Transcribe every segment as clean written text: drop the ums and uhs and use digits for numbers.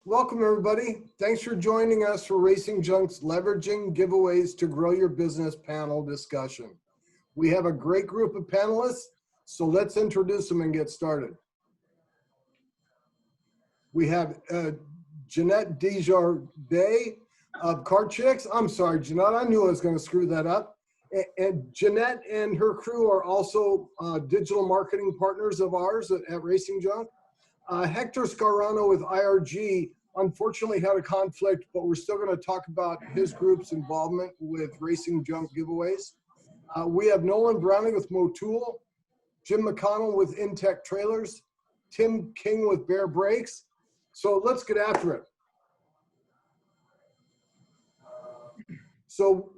Welcome, everybody. Thanks for joining us for Racing Junk's Leveraging Giveaways to Grow Your Business panel discussion. We have a great group of panelists, so let's introduce them and get started. We have Jeanette DesJardins of Chix. I'm sorry, Jeanette, I knew I was going to screw that up. And Jeanette and her crew are also digital marketing partners of ours at Racing Junk. Hector Scarano with IRG unfortunately had a conflict, but we're still going to talk about his group's involvement with Racing Junk giveaways. We have Nolan Browning with MOTUL, Jim McConnell with inTech Trailers, Tim King with Baer Brakes. So let's get after it. So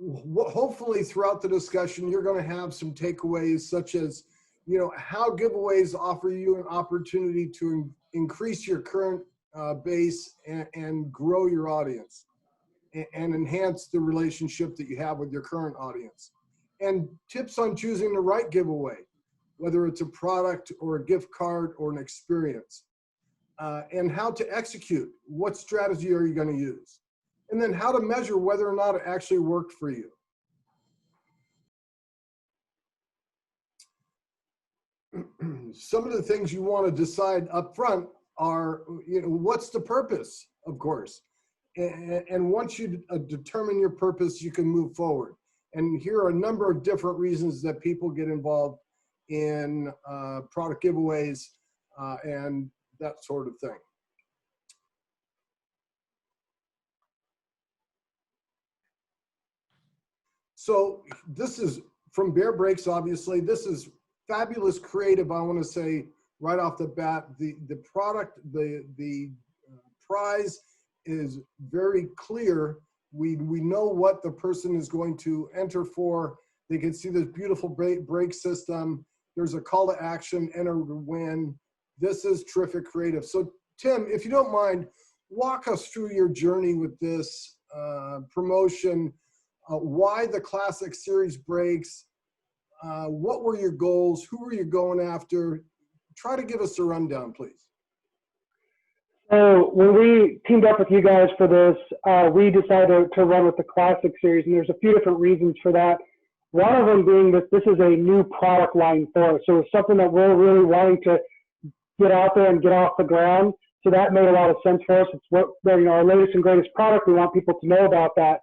hopefully throughout the discussion, you're going to have some takeaways such as, you know, how giveaways offer you an opportunity to increase your current base and grow your audience and enhance the relationship that you have with your current audience. And tips on choosing the right giveaway, whether it's a product or a gift card or an experience. And how to execute. What strategy are you going to use? And then how to measure whether or not it actually worked for you. Some of the things you want to decide up front are, you know, what's the purpose, of course. And once you determine your purpose, you can move forward. And here are a number of different reasons that people get involved in product giveaways and that sort of thing. So this is from Baer Brakes, obviously. This is fabulous creative, I want to say right off the bat. The product, the prize is very clear. We know what the person is going to enter for. They can see this beautiful brake system. There's a call to action, enter to win. This is terrific creative. So Tim, if you don't mind, walk us through your journey with this promotion. Why the Classic Series brakes? What were your goals? Who were you going after? Try to give us a rundown, please. So when we teamed up with you guys for this, we decided to run with the Classic Series, and there's a few different reasons for that. One of them being that this is a new product line for us. So it's something that we're really wanting to get out there and get off the ground. So that made a lot of sense for us. It's what, you know, our latest and greatest product. We want people to know about that.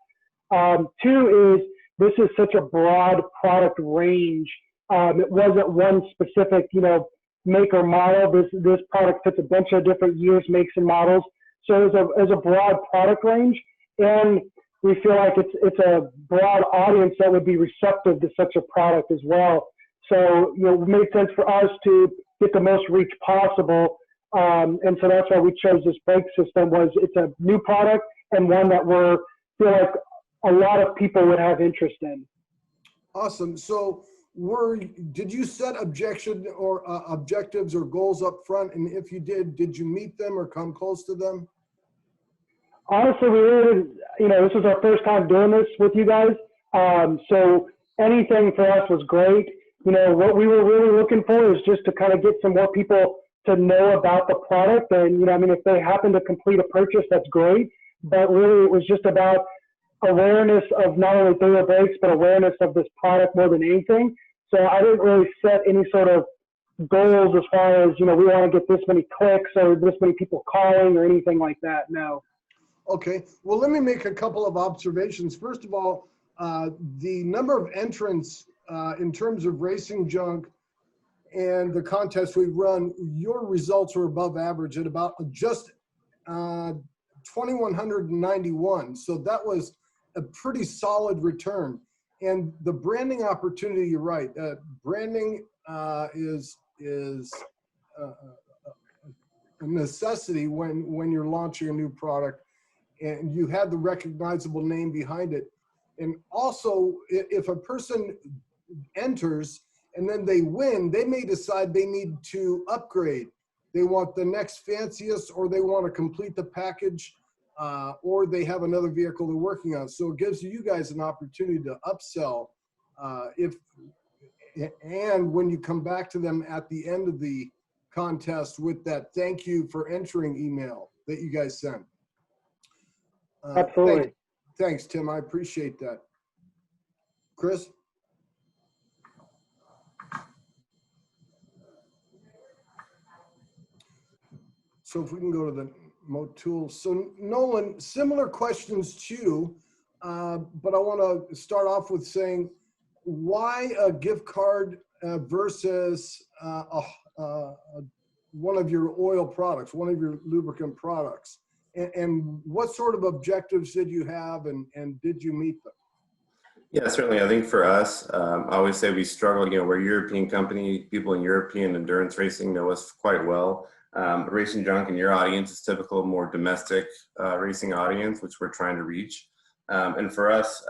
Two is this is such a broad product range. It wasn't one specific, you know, make or model. This product fits a bunch of different years, makes, and models. So it's a broad product range, and we feel like it's a broad audience that would be receptive to such a product as well. So, you know, it made sense for us to get the most reach possible, and so that's why we chose this brake system. Was it's a new product and one that we feel like a lot of people would have interest in. Awesome. So did you set objectives or goals up front? And if you did you meet them or come close to them? Honestly, we really, you know, this was our first time doing this with you guys. So anything for us was great. You know, what we were really looking for is just to kind of get some more people to know about the product. And, you know, I mean, if they happen to complete a purchase, that's great. But really, it was just about awareness of not only Baer Brakes, but awareness of this product more than anything. So I didn't really set any sort of goals as far as, you know, we want to get this many clicks or this many people calling or anything like that. No. Okay. Well, let me make a couple of observations. First of all, the number of entrants in terms of Racing Junk and the contest we've run, your results were above average at about just 2,191. So that was a pretty solid return. And the branding opportunity, you're right. Branding is a necessity when you're launching a new product, and you have the recognizable name behind it. And also, if a person enters and then they win, they may decide they need to upgrade. They want the next fanciest, or they want to complete the package, or they have another vehicle they're working on. So it gives you guys an opportunity to upsell and when you come back to them at the end of the contest with that thank you for entering email that you guys send. Absolutely. Thanks, Tim. I appreciate that. Chris? So if we can go to the MOTUL. So Nolan, similar questions to you, but I want to start off with saying, why a gift card versus one of your oil products, one of your lubricant products? And what sort of objectives did you have, and did you meet them? Yeah, certainly. I think for us, I always say we struggle. We're a European company. People in European endurance racing know us quite well. Racing Junk in your audience is typical, more domestic racing audience, which we're trying to reach. And for us,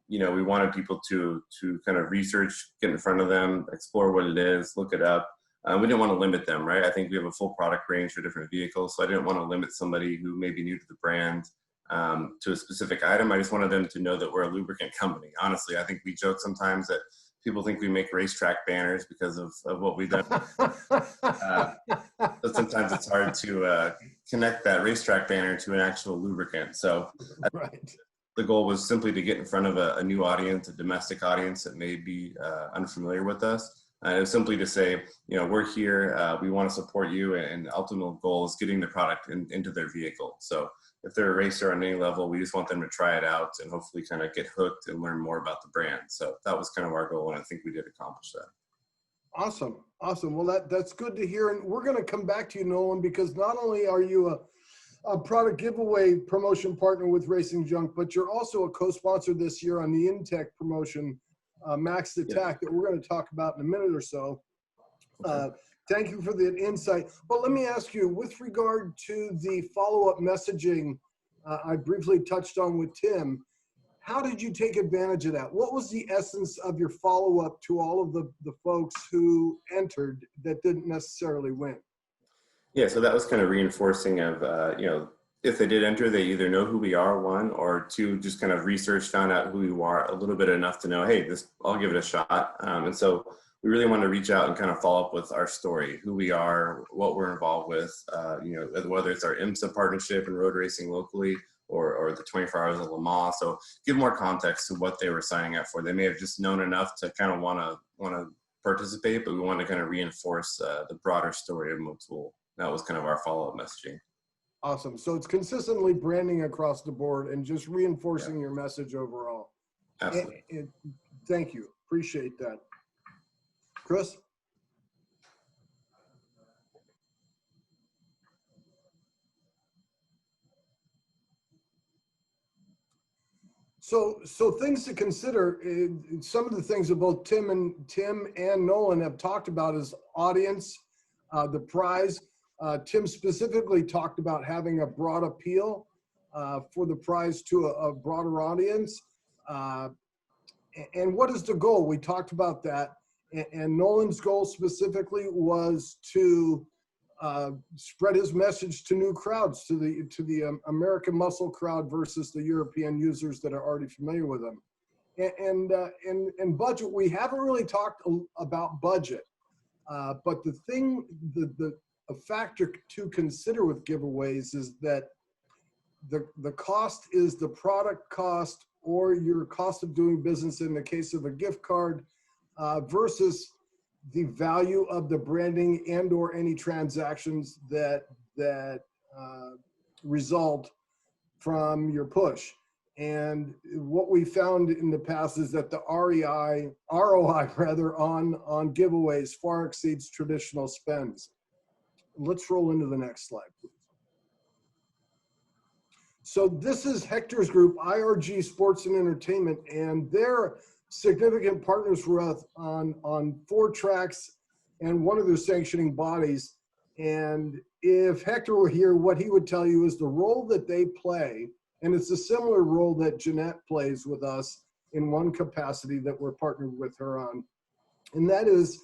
we wanted people to kind of research, get in front of them, explore what it is, look it up. We didn't want to limit them, right? I think we have a full product range for different vehicles, so I didn't want to limit somebody who may be new to the brand to a specific item. I just wanted them to know that we're a lubricant company. Honestly, I think we joke sometimes that people think we make racetrack banners because of what we've done. But sometimes it's hard to connect that racetrack banner to an actual lubricant. So Right. The goal was simply to get in front of a new audience, a domestic audience that may be unfamiliar with us. It was simply to say, we're here, we want to support you, and the ultimate goal is getting the product into their vehicle. So if they're a racer on any level, we just want them to try it out and hopefully kind of get hooked and learn more about the brand. So that was kind of our goal, and I think we did accomplish that. Awesome. Well, that's good to hear. And we're going to come back to you, Nolan, because not only are you a product giveaway promotion partner with Racing Junk, but you're also a co-sponsor this year on the inTech promotion, Max Attack, that we're going to talk about in a minute or so. Okay. Thank you for the insight. But let me ask you, with regard to the follow-up messaging I briefly touched on with Tim, how did you take advantage of that? What was the essence of your follow-up to all of the folks who entered that didn't necessarily win? Yeah, so that was kind of reinforcing of, if they did enter, they either know who we are, one, or two, just kind of research, found out who we are a little bit enough to know, hey, I'll give it a shot. And so we really wanted to reach out and kind of follow up with our story, who we are, what we're involved with, whether it's our IMSA partnership and road racing locally or the 24 Hours of Le Mans. So give more context to what they were signing up for. They may have just known enough to kind of want to participate, but we want to kind of reinforce the broader story of MOTUL. That was kind of our follow-up messaging. Awesome. So it's consistently branding across the board and just reinforcing your message overall. Absolutely. Thank you. Appreciate that. Chris? So things to consider, some of the things that both Tim and Nolan have talked about is audience, the prize. Tim specifically talked about having a broad appeal for the prize to a broader audience. And what is the goal? We talked about that. And Nolan's goal specifically was to spread his message to new crowds, to the American muscle crowd versus the European users that are already familiar with them. And budget, we haven't really talked about budget, but a factor to consider with giveaways is that the cost is the product cost or your cost of doing business in the case of a gift card versus the value of the branding and or any transactions that result from your push. And what we found in the past is that the ROI on giveaways far exceeds traditional spends. Let's roll into the next slide, please. So this is Hector's group, IRG Sports and Entertainment, and they're significant partners with us on 4 tracks and one of their sanctioning bodies. And if Hector were here, what he would tell you is the role that they play, and it's a similar role that Jeanette plays with us in one capacity that we're partnered with her on, and that is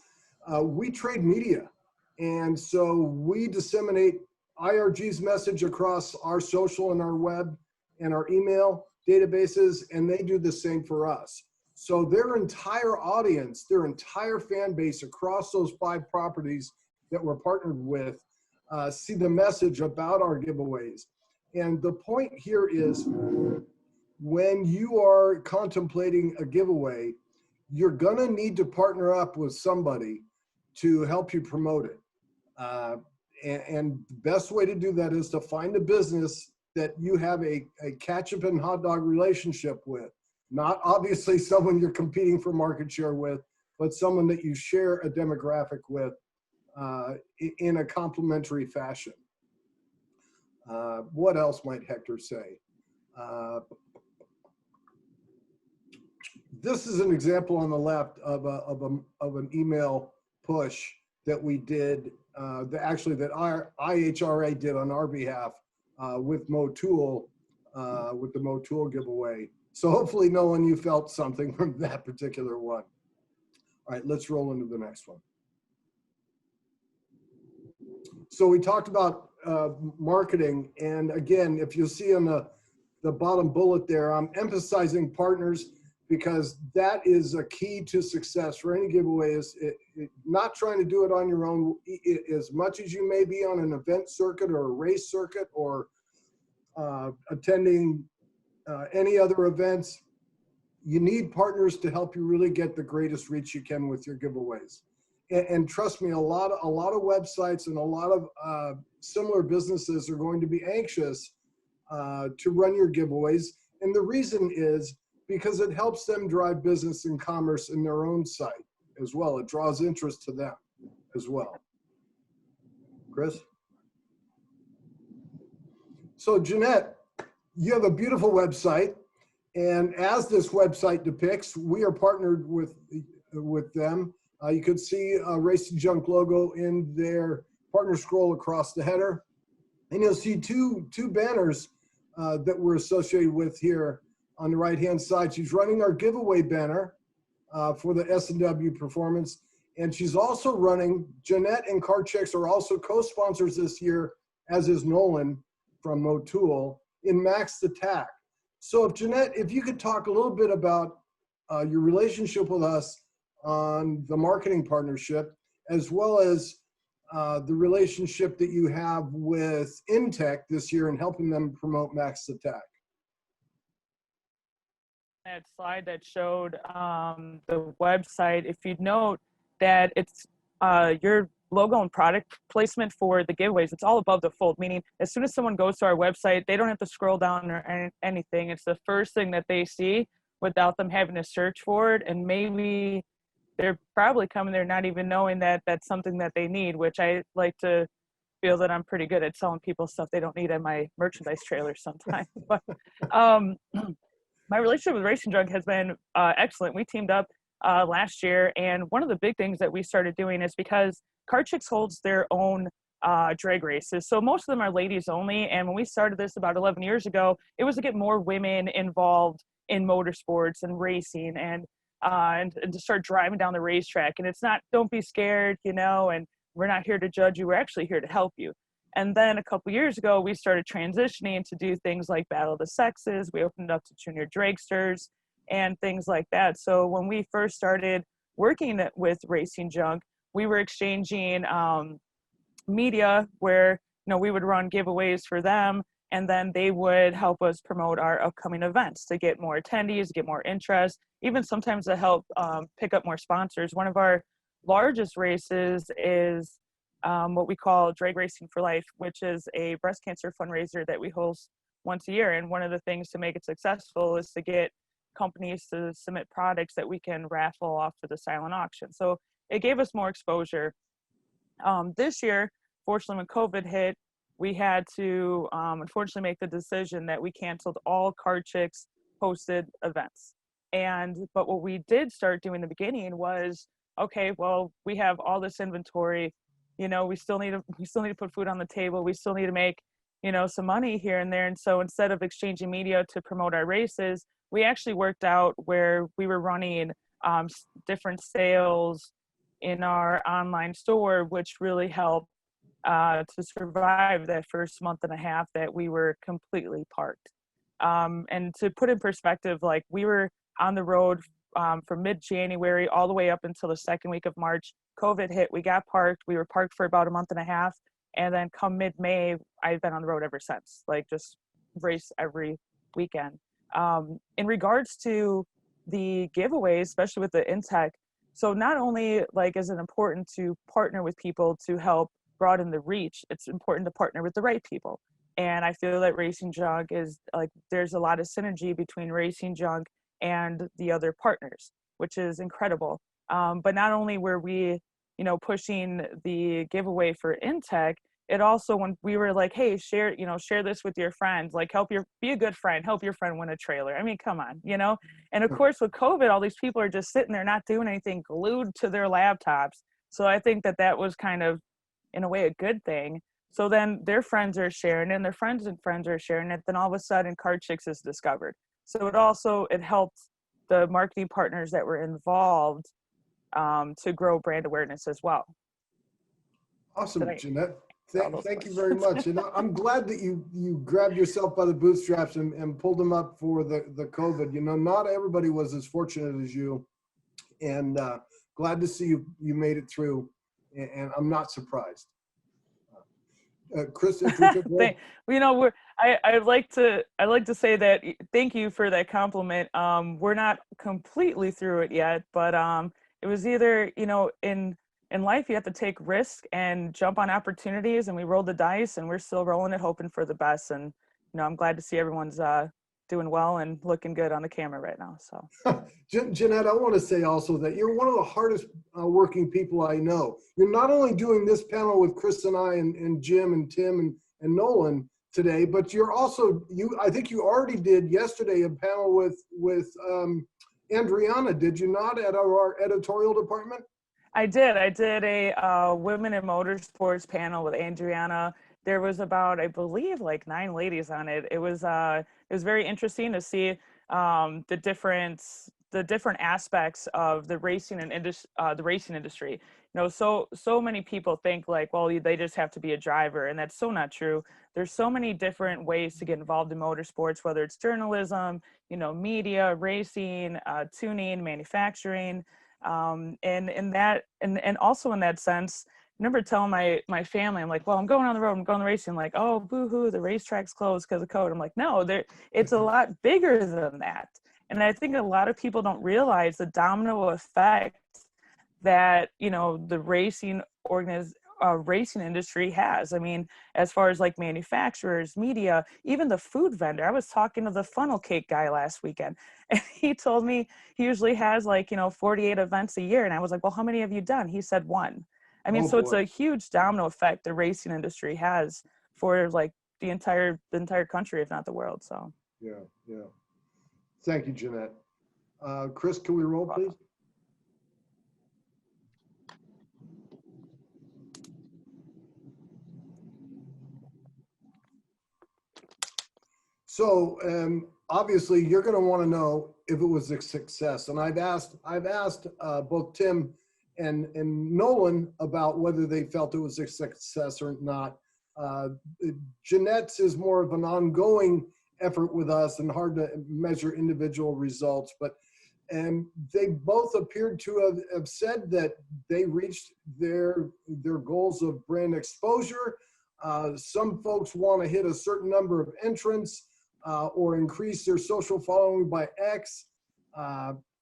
we trade media. And so we disseminate IRG's message across our social and our web and our email databases, and they do the same for us. So their entire audience, their entire fan base across those 5 properties that we're partnered with see the message about our giveaways. And the point here is when you are contemplating a giveaway, you're gonna need to partner up with somebody to help you promote it. And the best way to do that is to find a business that you have a ketchup and hot dog relationship with. Not obviously someone you're competing for market share with, but someone that you share a demographic with in a complementary fashion. What else might Hector say? This is an example on the left of an email push that we did, that our IHRA did on our behalf with MOTUL, with the MOTUL giveaway. So hopefully, Nolan, you felt something from that particular one. All right, let's roll into the next one. So we talked about marketing, and again, if you see on the bottom bullet there, I'm emphasizing partners because that is a key to success for any giveaway. Is not trying to do it on your own. As much as you may be on an event circuit or a race circuit or attending any other events, you need partners to help you really get the greatest reach you can with your giveaways. And trust me, a lot of websites and a lot of similar businesses are going to be anxious to run your giveaways. And the reason is because it helps them drive business and commerce in their own site as well. It draws interest to them as well. Chris? So Jeanette, you have a beautiful website. And as this website depicts, we are partnered with them. You could see a Racing Junk logo in their partner scroll across the header. And you'll see two banners that we're associated with here on the right-hand side. She's running our giveaway banner for the S&W Performance. And she's also running, Jeanette and Chix are also co-sponsors this year, as is Nolan from MOTUL, in Max Attack. So if Jeanette, if you could talk a little bit about your relationship with us on the marketing partnership, as well as the relationship that you have with inTech this year and helping them promote Max Attack. That slide that showed the website, if you note that it's your logo and product placement for the giveaways, it's all above the fold, meaning as soon as someone goes to our website, they don't have to scroll down or anything. It's the first thing that they see without them having to search for it. And maybe they're probably coming there not even knowing that that's something that they need, which I like to feel that I'm pretty good at selling people stuff they don't need in my merchandise trailer sometimes. But my relationship with Racing Junk has been excellent. We teamed up last year, and one of the big things that we started doing is because Chix holds their own drag races. So most of them are ladies only. And when we started this about 11 years ago, it was to get more women involved in motorsports and racing and to start driving down the racetrack. And it's not, don't be scared, you know, and we're not here to judge you. We're actually here to help you. And then a couple years ago, we started transitioning to do things like Battle of the Sexes. We opened up to junior dragsters and things like that. So when we first started working with Racing Junk, we were exchanging media where, you know, we would run giveaways for them, and then they would help us promote our upcoming events to get more attendees, get more interest, even sometimes to help pick up more sponsors. One of our largest races is what we call Drag Racing for Life, which is a breast cancer fundraiser that we host once a year. And one of the things to make it successful is to get companies to submit products that we can raffle off to the silent auction. So it gave us more exposure. This year, fortunately, when COVID hit, we had to unfortunately make the decision that we canceled all Chix hosted events. But what we did start doing in the beginning was, okay, well, we have all this inventory. You know, we still need to put food on the table. We still need to make, you know, some money here and there. And so instead of exchanging media to promote our races, we actually worked out where we were running different sales in our online store, which really helped to survive that first month and a half that we were completely parked. And to put in perspective, like we were on the road from mid-January all the way up until the second week of March. COVID hit, we got parked. We were parked for about a month and a half. And then come mid-May, I've been on the road ever since, like just race every weekend. In regards to the giveaways, especially with the inTech, so not only like is it important to partner with people to help broaden the reach, it's important to partner with the right people. And I feel that Racing Junk is like, there's a lot of synergy between Racing Junk and the other partners, which is incredible. But not only were we, you know, pushing the giveaway for inTech, it also, when we were like, hey, share, you know, share this with your friends, like be a good friend, help your friend win a trailer. I mean, come on, you know? And of course with COVID, all these people are just sitting there not doing anything, glued to their laptops. So I think that that was kind of, in a way, a good thing. So then their friends are sharing it, and their friends and friends are sharing it. Then all of a sudden Chix is discovered. So it helped the marketing partners that were involved to grow brand awareness as well. Awesome, Jeanette. Thank you very much. And I'm glad that you grabbed yourself by the bootstraps and pulled them up for the COVID. You know, not everybody was as fortunate as you, and glad to see you made it through. And I'm not surprised. Chris, if we could you know, I'd like to say that thank you for that compliment. We're not completely through it yet, but it was either, you know, in life you have to take risk and jump on opportunities, and we rolled the dice, and we're still rolling it, hoping for the best. And you know, I'm glad to see everyone's doing well and looking good on the camera right now. So Jeanette, I want to say also that you're one of the hardest working people I know. You're not only doing this panel with Chris and I and Jim and Tim and Nolan today, but you're also, I think you already did yesterday a panel with Andriana, did you not, at our editorial department? I did a women in motorsports panel with Andriana. There was about, I believe, like 9 ladies on it. It was very interesting to see the different aspects of the racing industry. You know, so many people think like, well, they just have to be a driver, and that's so not true. There's so many different ways to get involved in motorsports, whether it's journalism, you know, media, racing, tuning, manufacturing, and also in that sense. I remember telling my family, I'm like, well, I'm going on the road, I'm going racing. Like, oh, boo-hoo, the racetrack's closed because of COVID. I'm like, no, it's a lot bigger than that. And I think a lot of people don't realize the domino effect that, you know, the racing industry has. I mean, as far as like manufacturers, media, even the food vendor. I was talking to the funnel cake guy last weekend, and he told me he usually has like, you know, 48 events a year. And I was like, well, how many have you done? He said 1. I mean, it's a huge domino effect the racing industry has for like the entire country, if not the world. So yeah. Thank you, Jeanette. Chris, can we roll, please? So obviously, you're going to want to know if it was a success, and I've asked both Tim and Nolan about whether they felt it was a success or not. Jeanette's is more of an ongoing effort with us and hard to measure individual results, but they both appeared to have said that they reached their goals of brand exposure. Some folks want to hit a certain number of entrants or increase their social following by X,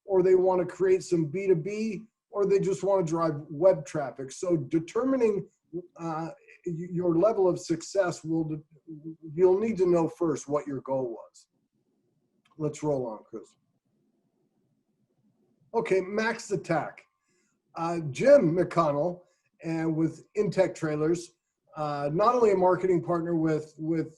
or they want to create some B2B, or they just want to drive web traffic. So determining your level of success, you'll need to know first what your goal was. Let's roll on, Chris. Okay, Max Attack. Jim McConnell, and with inTech Trailers, not only a marketing partner with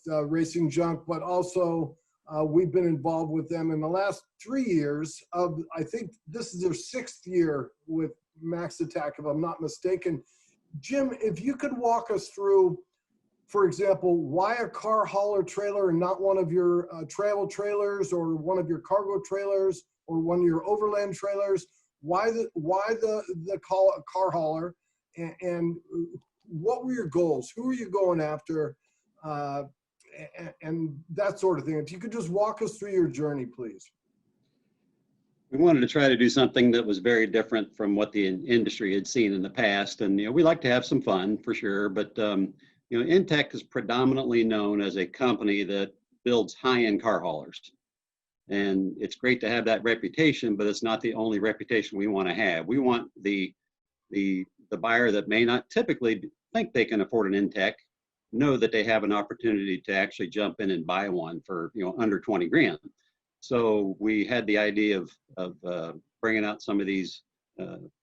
Racing Junk, but also we've been involved with them in the last 3 years. I think this is their 6th year with Max Attack, if I'm not mistaken. Jim, if you could walk us through, for example, why a car hauler trailer and not one of your travel trailers or one of your cargo trailers or one of your overland trailers, why the car hauler, and what were your goals? Who are you going after? And that sort of thing. If you could just walk us through your journey, please. We wanted to try to do something that was very different from what the industry had seen in the past. And, you know, we like to have some fun for sure, but inTech is predominantly known as a company that builds high-end car haulers. And it's great to have that reputation, but it's not the only reputation we want to have. We want the buyer that may not typically think they can afford an inTech know that they have an opportunity to actually jump in and buy one for under 20 grand. So we had the idea of bringing out some of these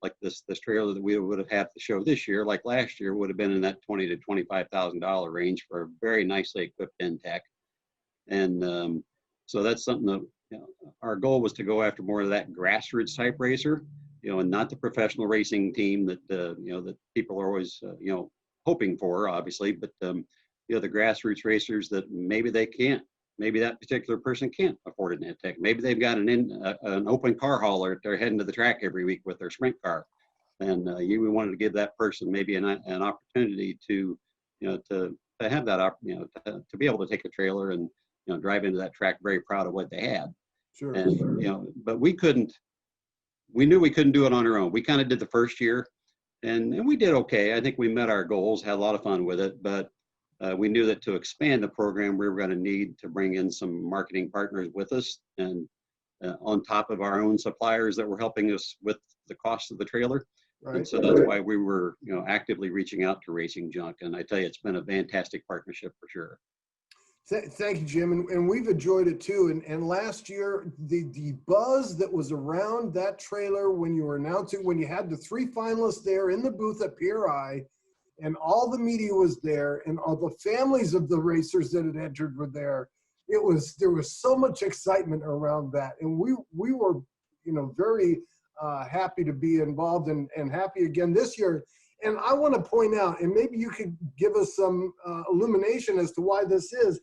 like this trailer that we would have had to show this year, like last year, would have been in that $20,000 to $25,000 range for a very nicely equipped inTech. And so that's something that our goal was to go after more of that grassroots type racer, and not the professional racing team that that people are always hoping for, obviously, but the grassroots racers that maybe they can't. Maybe that particular person can't afford an inTech. Maybe they've got an open car hauler. They're heading to the track every week with their sprint car, and we wanted to give that person maybe an opportunity to have that to be able to take a trailer and drive into that track very proud of what they had. Sure. And but we knew we couldn't do it on our own. We kind of did the first year, and we did okay. I think we met our goals, had a lot of fun with it, but we knew that to expand the program, we were going to need to bring in some marketing partners with us, and on top of our own suppliers that were helping us with the cost of the trailer. Right. And so that's why we were, actively reaching out to Racing Junk. And I tell you, it's been a fantastic partnership for sure. Thank you, Jim. And we've enjoyed it too. And last year, the buzz that was around that trailer when you were announcing, when you had the 3 finalists there in the booth at PRI, and all the media was there, and all the families of the racers that had entered were there. There was so much excitement around that, and we were very happy to be involved, and happy again this year. And I want to point out, and maybe you could give us some illumination as to why this is.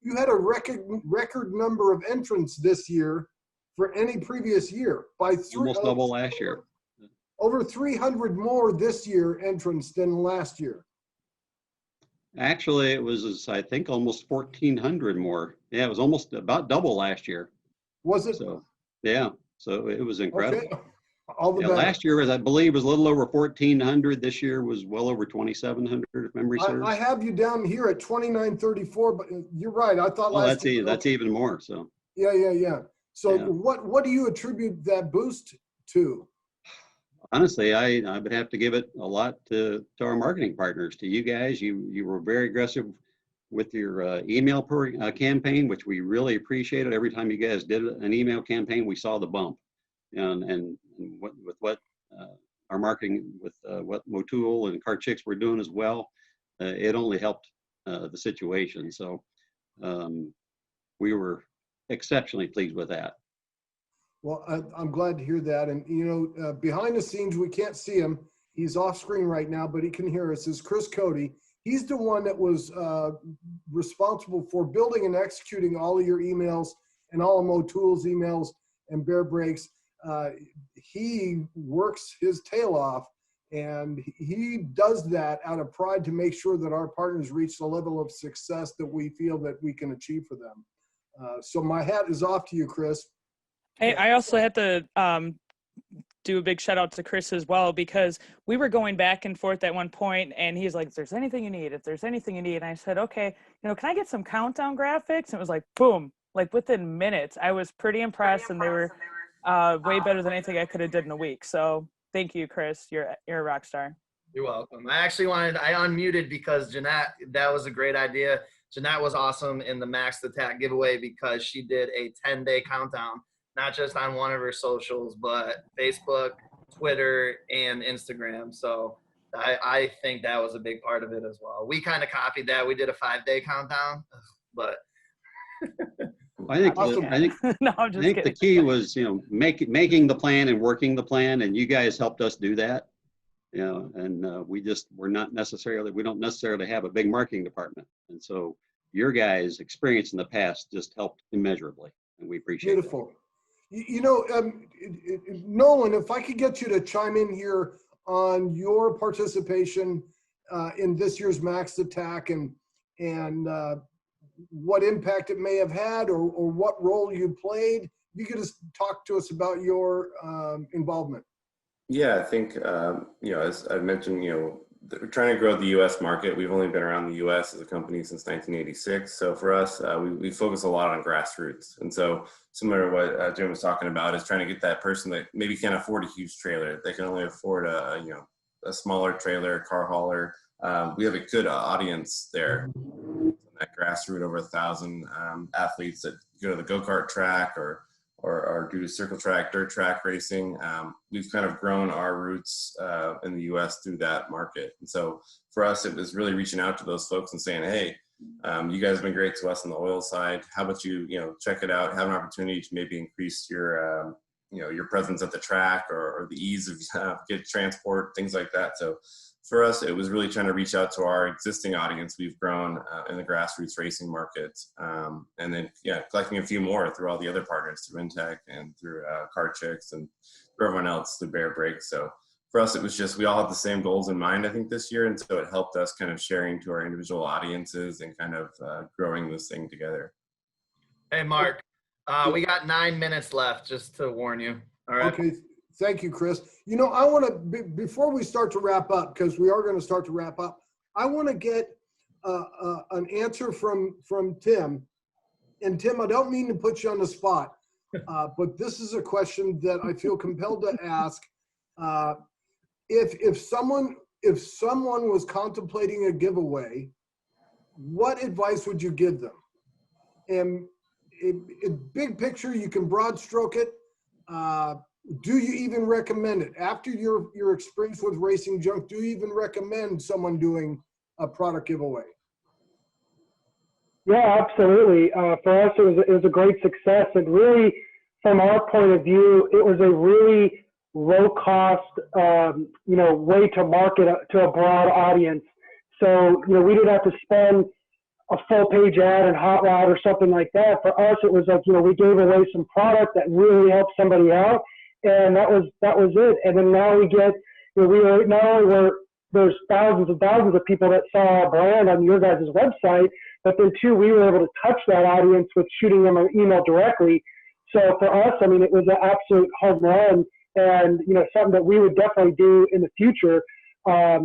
You had a record number of entrants this year for any previous year, by almost double last year. Over 300 more this year entrants than last year. Actually, it was, I think, almost 1,400 more. Yeah, it was almost about double last year. Was it? So, yeah, so it was incredible. Okay. All the better. Last year was, I believe, was a little over 1,400. This year was well over 2,700, if memory serves. I have you down here at 2,934, but you're right. I thought last year. That's even more. So. Yeah. So yeah. What do you attribute that boost to? Honestly, I would have to give it a lot to our marketing partners, to you guys. You were very aggressive with your email campaign, which we really appreciated. Every time you guys did an email campaign, we saw the bump. And what our marketing with what MOTUL and Chix were doing as well, it only helped the situation. So we were exceptionally pleased with that. Well, I'm glad to hear that. And, behind the scenes, we can't see him. He's off screen right now, but he can hear us. Is Chris Cody. He's the one that was responsible for building and executing all of your emails and all of MOTUL's emails and Baer Brakes. He works his tail off, and he does that out of pride to make sure that our partners reach the level of success that we feel that we can achieve for them. So my hat is off to you, Chris. Hey, I also had to do a big shout out to Chris as well, because we were going back and forth at one point, and he's like, if there's anything you need, and I said, okay, can I get some countdown graphics? And it was like, boom, like within minutes. I was pretty impressed, and they were way better than anything I could have did in a week. So thank you, Chris. You're a rock star. You're welcome. I unmuted because Jeanette, that was a great idea. Jeanette was awesome in the Max Attack giveaway because she did a 10-day countdown, not just on one of her socials, but Facebook, Twitter, and Instagram. So I think that was a big part of it as well. We kind of copied that. We did a 5-day countdown, but I think No, I'm just kidding. the key was, making the plan and working the plan, and you guys helped us do that. And we don't necessarily have a big marketing department. And so your guys' experience in the past just helped immeasurably, and we appreciate it. Beautiful. Nolan, if I could get you to chime in here on your participation in this year's Max Attack and what impact it may have had or what role you played. If you could just talk to us about your involvement. Yeah, I think, as I mentioned, we're trying to grow the U.S. market. We've only been around the U.S. as a company since 1986. So for us, we focus a lot on grassroots. And so similar to what Jim was talking about is trying to get that person that maybe can't afford a huge trailer. They can only afford a smaller trailer, car hauler. We have a good audience there. That grassroots, over 1,000 athletes that go to the go-kart track or do circle track, dirt track racing. We've kind of grown our roots in the U.S. through that market. And so for us, it was really reaching out to those folks and saying, hey, you guys have been great to us on the oil side. How about you check it out, have an opportunity to maybe increase your presence at the track or the ease of get transport, things like that. So for us, it was really trying to reach out to our existing audience. We've grown in the grassroots racing market, and then collecting a few more through all the other partners, through inTech and through Chix and through everyone else, through Baer Brakes. So for us, it was just we all had the same goals in mind, I think, this year, and so it helped us kind of sharing to our individual audiences and kind of growing this thing together. Hey, Mark, we got 9 minutes left, just to warn you. All right. Okay. Thank you, Chris. I want to, before we start to wrap up, because we are going to start to wrap up, I want to get an answer from Tim. And Tim, I don't mean to put you on the spot, but this is a question that I feel compelled to ask. If someone was contemplating a giveaway, what advice would you give them? And in big picture, you can broad stroke it. Do you even recommend it? After your experience with Racing Junk, do you even recommend someone doing a product giveaway? Yeah, absolutely. For us, it was a great success. And really, from our point of view, it was a really low-cost, way to market to a broad audience. So, we didn't have to spend a full-page ad in Hot Rod or something like that. For us, it was like, we gave away some product that really helped somebody out. And that was it. And then now we get, there's thousands and thousands of people that saw our brand on your guys' website, but then too, we were able to touch that audience with shooting them an email directly. So for us, it was an absolute home run and, something that we would definitely do in the future. I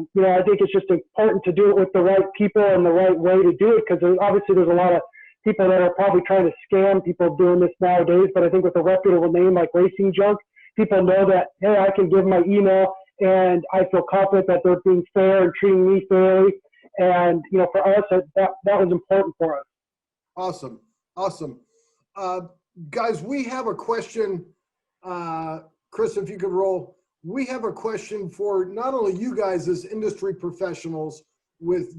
think it's just important to do it with the right people and the right way to do it, because obviously there's a lot of people that are probably trying to scam people doing this nowadays. But I think with a reputable name like Racing Junk, people know that, hey, I can give my email and I feel confident that they're being fair and treating me fairly. And, for us, that was important for us. Awesome. Guys, we have a question. Chris, if you could roll. We have a question for not only you guys as industry professionals with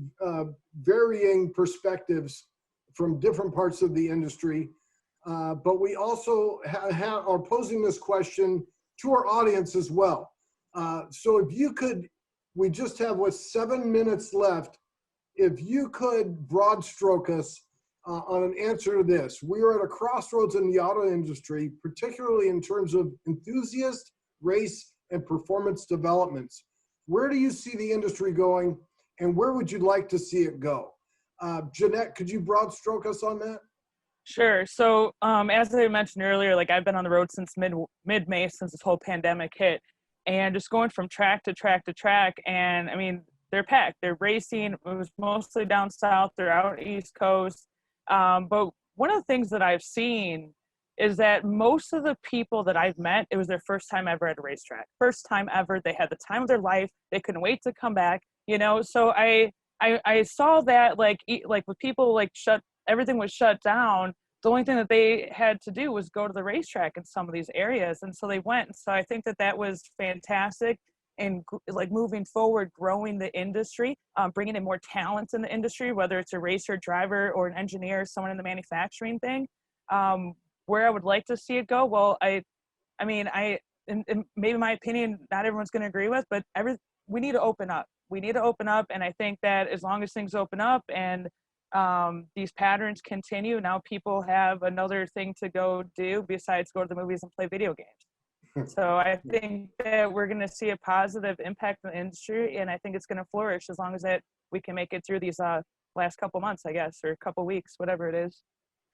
varying perspectives from different parts of the industry, but we also are posing this question to our audience as well. So if you could, we just have 7 minutes left. If you could broad stroke us on an answer to this. We are at a crossroads in the auto industry, particularly in terms of enthusiast, race, and performance developments. Where do you see the industry going, and where would you like to see it go? Jeanette, could you broad stroke us on that? Sure. So as I mentioned earlier, I've been on the road since mid-May, since this whole pandemic hit, and just going from track to track to track. And they're packed. They're racing. It was mostly down south. They're out East Coast. But one of the things that I've seen is that most of the people that I've met, it was their first time ever at a racetrack. First time ever. They had the time of their life. They couldn't wait to come back. So I saw that with people everything was shut down. The only thing that they had to do was go to the racetrack in some of these areas. And so they went. So I think that was fantastic. And moving forward, growing the industry, bringing in more talents in the industry, whether it's a racer, driver, or an engineer, someone in the manufacturing thing. Where I would like to see it go, well, and maybe my opinion, not everyone's going to agree with, but we need to open up. We need to open up, and I think that as long as things open up and these patterns continue, now people have another thing to go do besides go to the movies and play video games. So I think that we're going to see a positive impact in the industry, and I think it's going to flourish as long as we can make it through these last couple months, I guess, or a couple weeks, whatever it is.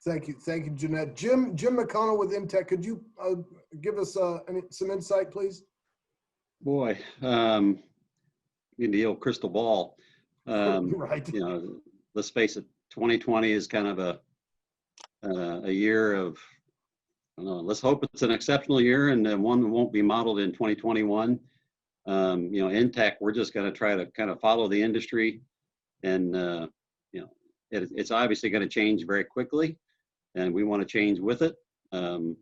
Thank you, Jeanette. Jim McConnell with inTech, could you give us some insight, please? Boy, in the old crystal ball. Right. You know, let's face it, 2020 is kind of a year of, I don't know, let's hope it's an exceptional year and one that won't be modeled in 2021. You know, inTech, we're just going to try to kind of follow the industry, and you know, it's obviously going to change very quickly, and we want to change with it. You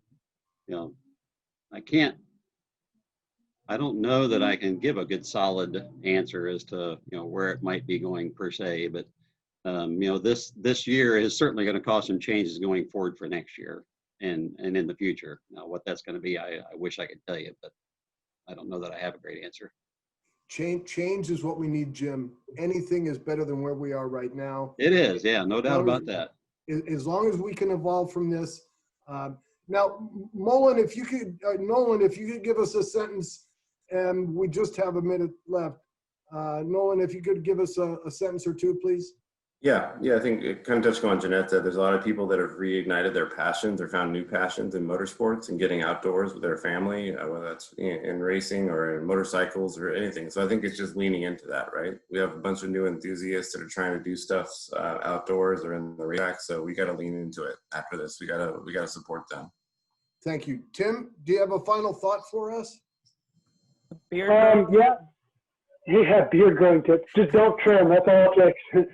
know, I don't know that I can give a good solid answer as to, you know, where it might be going per se, but you know, this year is certainly going to cause some changes going forward for next year and in the future. Now, what that's going to be, I wish I could tell you, but I don't know that I have a great answer. Change is what we need, Jim. Anything is better than where we are right now. It is, yeah, no doubt about that. As long as we can evolve from this. Now, Nolan, if you could give us a sentence, and we just have a minute left. Nolan, if you could give us a sentence or two, please. Yeah, I think it kind of touching on Jeanette said, there's a lot of people that have reignited their passions or found new passions in motorsports and getting outdoors with their family, whether that's in racing or in motorcycles or anything. So I think it's just leaning into that, right? We have a bunch of new enthusiasts that are trying to do stuff outdoors or in the racetrack. So we got to lean into it after this. We got to support them. Thank you. Tim, do you have a final thought for us? Beard. Yeah, beard growing tips. Just don't trim. That's all it takes.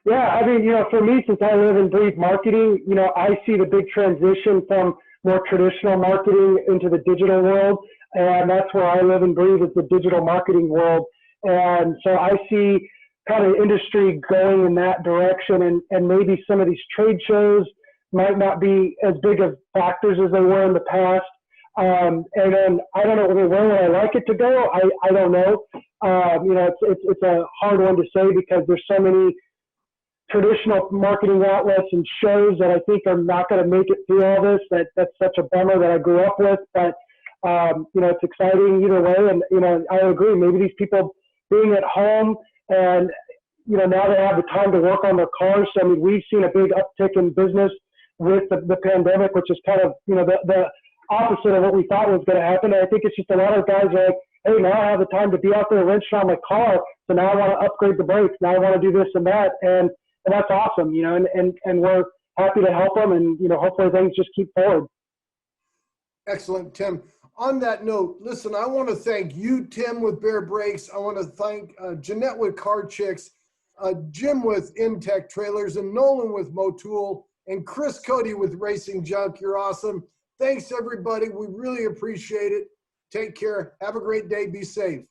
Yeah, I mean, you know, for me, since I live and breathe marketing, you know, I see the big transition from more traditional marketing into the digital world. And that's where I live and breathe, is the digital marketing world. And so I see kind of industry going in that direction, and maybe some of these trade shows might not be as big of factors as they were in the past. And then I don't know where would I like it to go. I don't know. You know, it's a hard one to say because there's so many traditional marketing outlets and shows that I think are not going to make it through all this. That's such a bummer that I grew up with. But you know, it's exciting either way. And you know, I agree. Maybe these people being at home and you know, now they have the time to work on their cars. So, I mean, we've seen a big uptick in business with the pandemic, which is kind of, you know, the opposite of what we thought was going to happen. And I think it's just a lot of guys are like, hey, now I have the time to be out there wrenching on my car. So now I want to upgrade the brakes. Now I want to do this and that. And that's awesome, you know, and we're happy to help them. And, you know, hopefully things just keep forward. Excellent, Tim. On that note, listen, I want to thank you, Tim, with Baer Brakes. I want to thank Jeanette with Chix, Jim with inTech Trailers, and Nolan with MOTUL, and Chris Cody with Racing Junk. You're awesome. Thanks, everybody. We really appreciate it. Take care. Have a great day. Be safe.